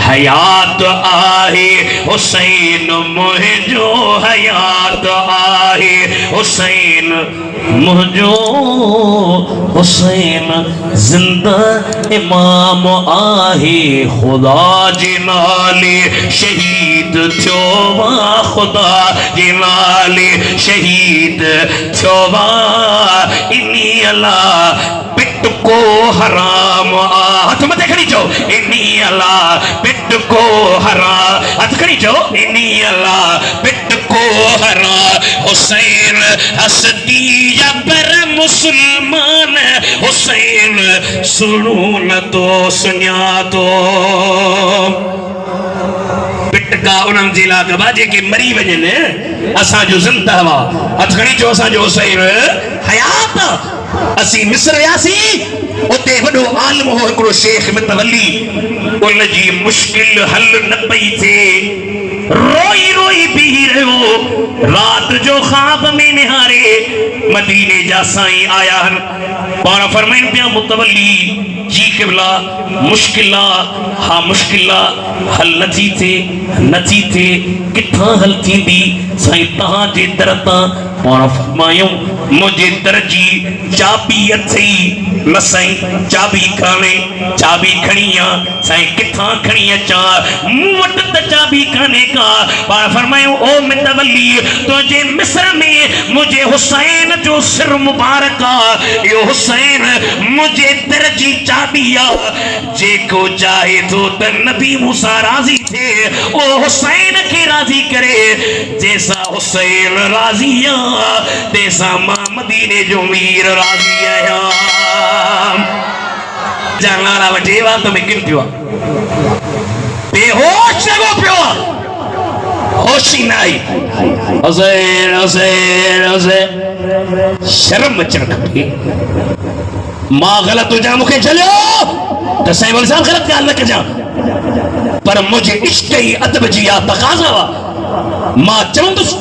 हयात आहे हुसैन मुझो हयात आहे हुसैन मुझो हुसैन जिंदा इमाम आहे खुदा जे नाले शहीद थियो वा खुदा जे नाले शहीद थियो वा इन्ही अल्लाह पिट को हराम हाथ मत खड़ी जो इन्ही अल्लाह पिट को हराम हाथ खड़ी जो इन्ही अल्लाह पिट को हराम हुसैन हसदी पर मुसलमान हुसैन सुनो न तो सुनिया तो पिटका उन्हनि जे लाइ गवा जेके मरी वञनि असांजो ज़िंदा हुआ हथखड़ी जो असांजो हुसैन हयात असीं मिस्र वियासीं उते वॾो आलिम हो हिकिड़ो शेख मुतवली उन जी मुश्किल हल न पई थिए रोई रोई बीही रहियो रात जो ख्वाब में निहारे मदीने जा साईं आया हन पाण फरमाइन पिया मुतवली जी क़िबला मुश्किल हा मुश्किल हल नथी थे किथां हल थींदी साईं तहां जे दर तां पाण फरमायूं मुझे दर जी चाबी अथई न साईं चाबी काने चाबी खणी आ साईं किथां खणी अचां मूं वटि त चाबी काने का पाण फरमायूं ओ मुतवली तुंहिंजे मिस्र में मुझे हुसैन जो सिर मुबारक आ यो हुसैन मुझे दर जी चाबी आ जेको चाहे तो त नबी मूसा राज़ी थे ओ हुसैन के राज़ी करे जैसा हुसैन राज़ी आ तैसा मां मदीने जो मीर राज़ी आया जानारा वठेवा तो मैं किन पियो बेहोश लॻो पियो होशी न आई हुसैन हुसैन हुसैन शर्म अचणु खपे मां ग़लति हुजां मूंखे झलियो त साईं बोले साहब ग़लति ॻाल्हि न कजां पर मुंहिंजे इश्क ई अदब जी आ तक़ाज़ा हुआ मां चवंदुसि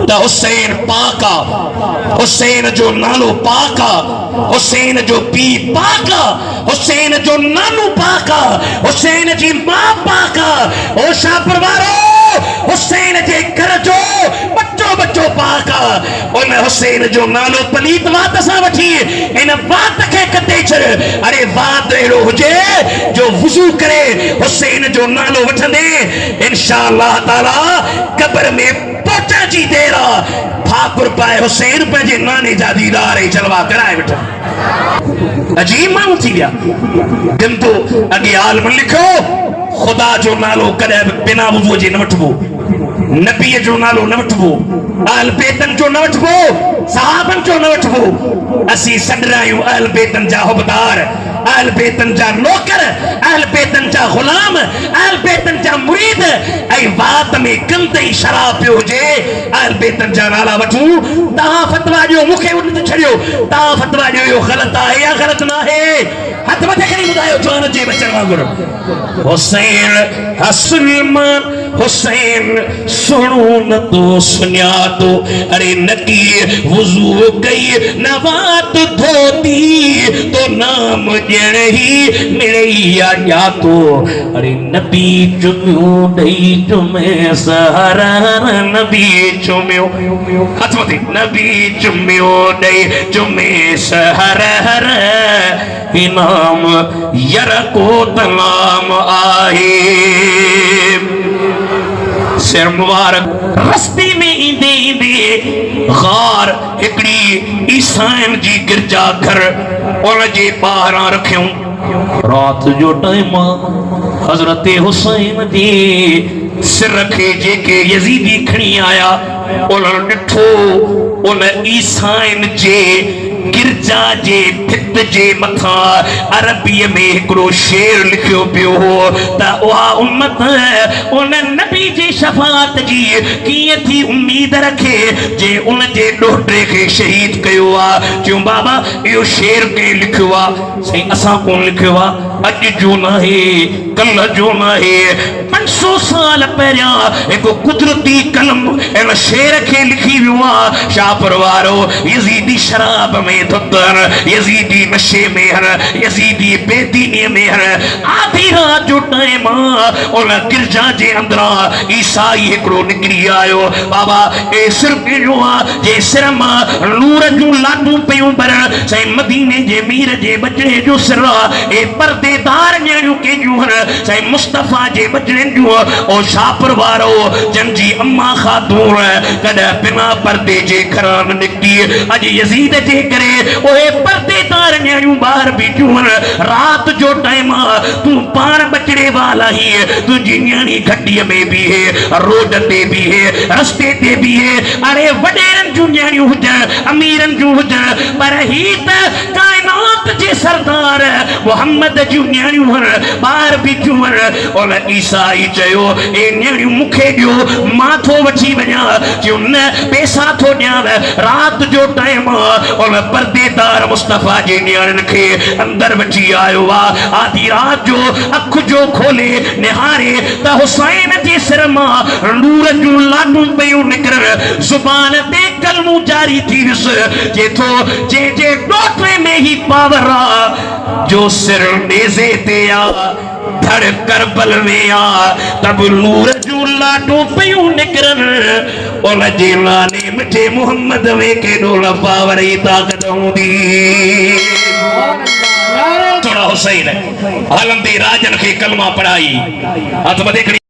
त हुसैन पाक आ हुसैन जो नालो पाक आ हुसैन जो पी पाक आ हुसैन जो नानो पाक आ हुसैन जी मां पाक आ ओ शाह परवारो हुसैन जे घर जो बच्चो पाक आ उन हुसैन जो नालो पलीत वात सां वठी इन वात खे कटे छॾ अरे वात अहिड़ो हुजे जो वुज़ू करे हुसैन जो नालो वठंदे इंशाअल्लाह ताला कब्र में पहुचण जी देर आ फाकुर पाए हुसैन पंहिंजे नाने जा दीदार ऐं जलवा कराए वेठा अजीब माण्हू थी विया किंतु अॻे आलिम लिखो खुदा जो नालो कॾहिं बि बिना वुज़ूअ जे न वठिबो नबीअ जो नालो न वठिबो अहल बैतन जो न वठिबो सहाबन जो न वठिबो असीं सॾरा आहियूं अहल बैतन जा हुबदार अहल बैतन जा नौकर अहल बैतन जा गुलाम अहल बैतन जा मुरीद ऐं वात में गंदई शराब पियो हुजे अहल बैतन जा नाला वठूं तव्हां फतवा ॾियो मूंखे उन ते छॾियो तव्हां फतवा ॾियो इहो ग़लति आहे या ग़लति न आहे हथ मथे खणी ॿुधायो जान जे बचण वांगुरु हुसैन हसलमान हुसैन सुनो न तो सुनिया तो अरे नकी वुज़ू कई नवात धोती तो नाम ॼण ही मिलैया या तो अरे नबी चुमियो ॾई चुमे सहारा नबी चुमियो हथ मथे नबी चुमियो ॾई चुमे सहारा इनाम यर को तमाम आहे सिर मुबारक रस्ते में ईंदे ईंदे गार हिकड़ी ईसाइन जी गिरजा घर उन जे ॿाहिरां रखियूं रात जो टाइम हज़रत हुसैन जे सिर खे जेके यज़ीदी खणी आया उन्हनि ॾिठो उन ईसाइन जे गिरजा जे भित जे मथां अरबीअ में हिकिड़ो शेर लिखियो पियो हो त उहा उम्मत उन नबी जी शफ़ाअत जी कीअं थी उम्मीद रखे जे उन जे ॾोहिटे खे शहीद कयो आहे चयूं बाबा इहो शेर कंहिं लिखियो आहे साईं असां कोन लिखियो आहे अज जो ना है कल जो ना है 500 साल पहिरियां एक कुदरती कलम इन शेर के लिखी वियो शाह परवारो यजीदी शराब में धुतन यजीदी नशे में हर यजीदी बेदीनी में हर आधी रात जो टाइम उन गिरजा जे अंदरा ईसाई एकड़ो निकरी आयो बाबा ए सिर पे जो जे सिर मां नूर जूं लाडू पयूं भरण सही मदीने जे मीर जे बचड़े जो सिर ए पर्देदार न्याणियूं के जो हर सही मुस्तफा जे बचड़े जो ओ शापर वारो जंजी अम्मा खातून कद बिना पर्दे जे घरान निकती अज यजीद जे करे ओए पर्देदार न्याणियूं बाहर बीठियूं रात जो टाइम तू पान बचड़े वाला ही तुझी न्याणी घटिया में भी है रोड ते भी है रस्ते ते भी है अरे वडेरन जूं न्याणियूं हुजन अमीरन जूं हुजन पर ही त कायनात जे सरदार मोहम्मद जूं न्याणियूं बाहर बीठियूं और ईसाई चयो ए न्याणियूं मूंखे ॾियो मां थो वठी वञा चयो न पैसा थो ॾियां रात जो टाइम और पर्देदार मुस्तफा जे न्याणियुनि खे अंदर वठी आयो आधी रात जो अख जो खोले निहारे त हुसैन जे सिर मां नूर जूं लाडू पयूं निकिरन ज़ुबान ते कलमूं जारी थी वियुस जेथो जे जे ॾोटे में ही पावर जो सिर नेज़े ते आ धड़ करबल में आ तब नूर जूं लाडू पयूं निकिरन उन जे नाले मिठे मोहम्मद में केॾो न पावर ई ताक़त हूंदी थोड़ा हुसैन हलंदे राजन खे कलमा पढ़ाई हथ मथे